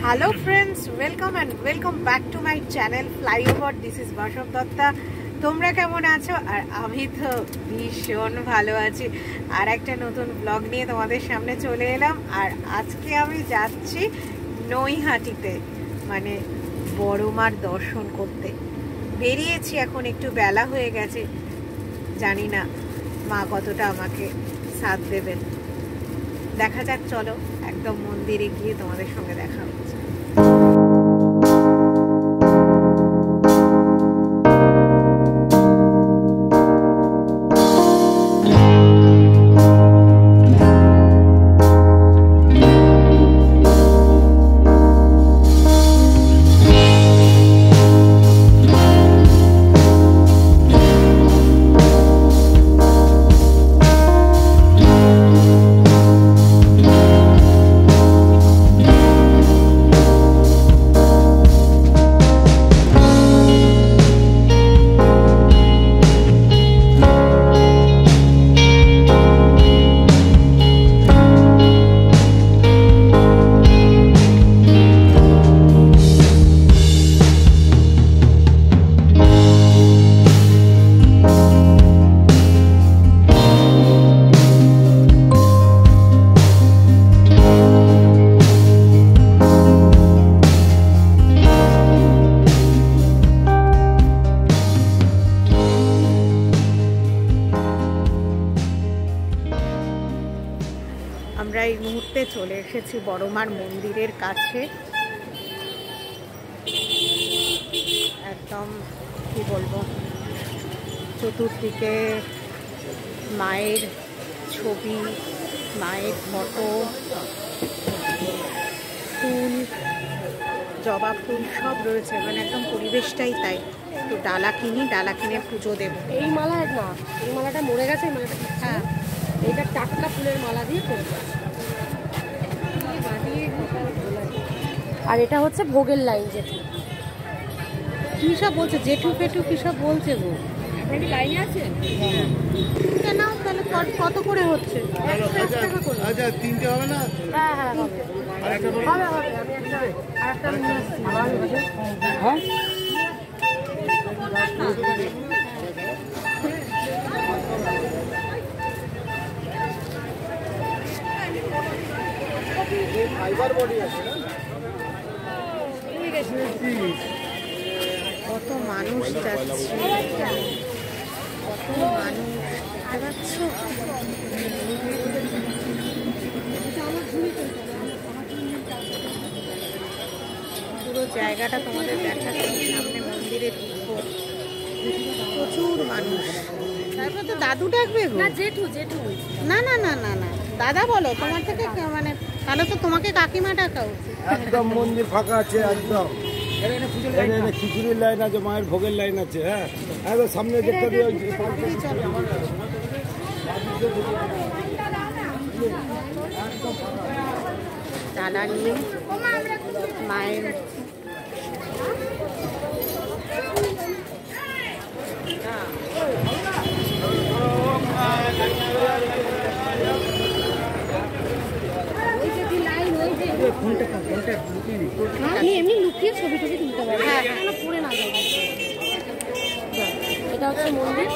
Hello friends welcome and welcome back to my channel flyover this is Basab Dutta. তোমরা কেমন আছো? আর আমি তো ভীষণ ভালো আছি। আর একটা নতুন ব্লগ নিয়ে তোমাদের সামনে চলে এলাম। আর আজকে আমি যাচ্ছি নৈহাটিতে, মানে বড় মার দর্শন করতে বেরিয়েছি। এখন একটু বেলা হয়ে গেছে, জানি না মা কতটা আমাকে সাথ দেবেন। দেখা যাক, চলো একদম মন্দিরে গিয়ে তোমাদের সঙ্গে দেখা হচ্ছে। আমরা এই মুহূর্তে চলে এসেছি বড় মার মন্দিরের কাছে। একদম কি বলবো, চতুর্দিকে মায়ের ছবি, মায়ের ফটো, ফুল, জবা ফুল সব রয়েছে, মানে একদম পরিবেশটাই তাই। তো ডালা কিনে পুজো দেবো। এই মালা না, এই মালাটা মরে গেছে, এই মালাটা হ্যাঁ, এইটা টাটকা ফুলের মালা দিয়ে করবো। আর এটা হচ্ছে ভোগের লাইন। জেঠু কি সব বলছে, জেঠু ফেটু কি সব বলছে গো? আপনার কি লাইনে আছেন? কেন তাহলে কত করে হচ্ছে? আচ্ছা, তিনটে হবে না? হ্যাঁ হ্যাঁ হবে, হবে। আমি একটা আরেকটা নিয়ে আসছি। হ্যাঁ কত মানুষ যাচ্ছে, কত মানুষ দেখতে পাচ্ছ। পুরো জায়গাটা তোমাদের দেখাচ্ছি। সামনে মন্দিরে ঢুকবো, প্রচুর মানুষ। তারপর তো দাদু ডাকবে গো? না, জেঠু জেঠু। না না না না না, দাদা বলো। তোমার থেকে মানে তাহলে তো তোমাকে কাকিমা ডাকা উচিত। একদম মন্দির ফাঁকা আছে, একদম খিচুড়ির লাইন আছে, মায়ের ভোগের লাইন আছে। হ্যাঁ, একদম সামনে দেখতে দিয়ে ডালা নিয়ে মায়ের আমি এমনি লুকিয়ে ছবি টবি তুলতে পারি। হ্যাঁ, পড়ে না যায়। এটা হচ্ছে মন্দির।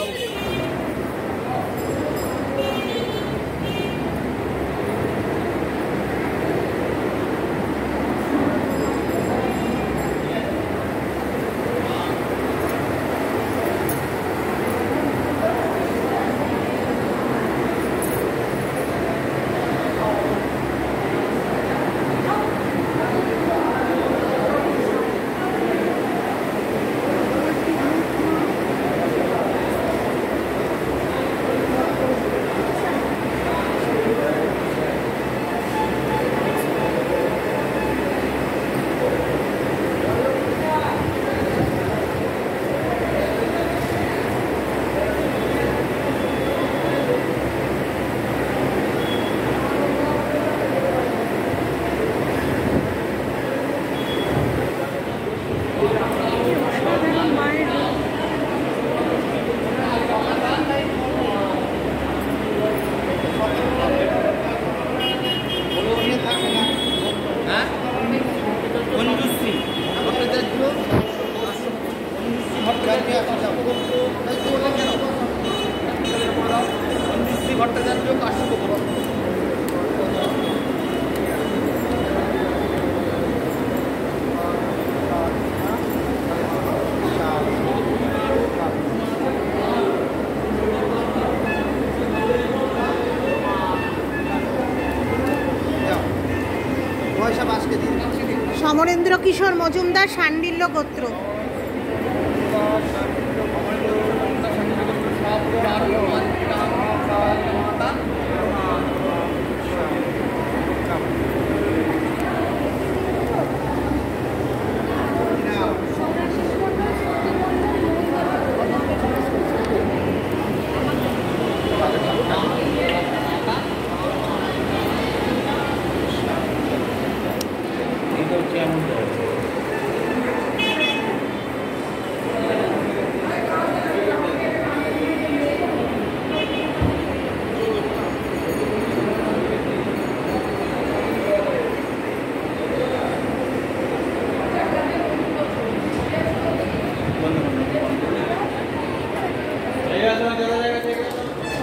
সমরেন্দ্র কিশোর মজুমদার শাণ্ডিল্য গোত্র।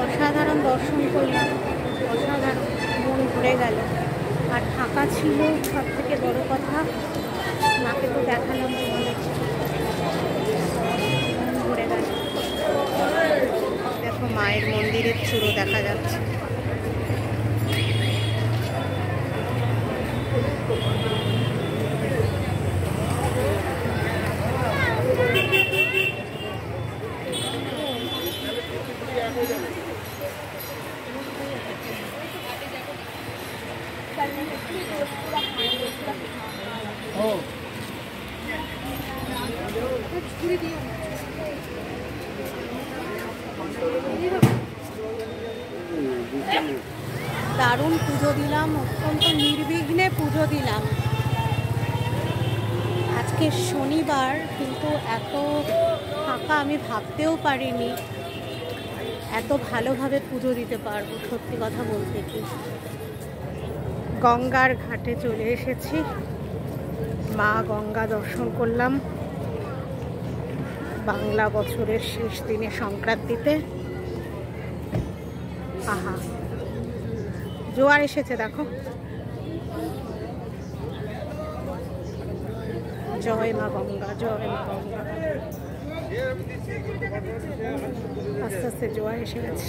অসাধারণ দর্শন করলাম, অসাধারণ, মন ভরে গেল। আর ফাঁকা ছিল সব থেকে বড় কথা, মাকে তো দেখালাম তোমাদের, মন ভরে গেল। দেখো মায়ের মন্দিরের চূড়ো দেখা যাচ্ছে। দারুণ পুজো দিলাম, অত্যন্ত নির্বিঘ্নে পুজো দিলাম। আজকে শনিবার, কিন্তু এত ফাঁকা আমি ভাবতেও পারিনি, এত ভালোভাবে পুজো দিতে পারবো। সত্যি কথা বলতে কি, গঙ্গার ঘাটে চলে এসেছি, মা গঙ্গা দর্শন করলাম বাংলা বছরের শেষ দিনে সংক্রান্তিতে। আহা, জোয়ার এসেছে দেখো। জয় মা গঙ্গা, জয় মা গঙ্গা। আস্তে আস্তে জোয়ার এসে গেছে।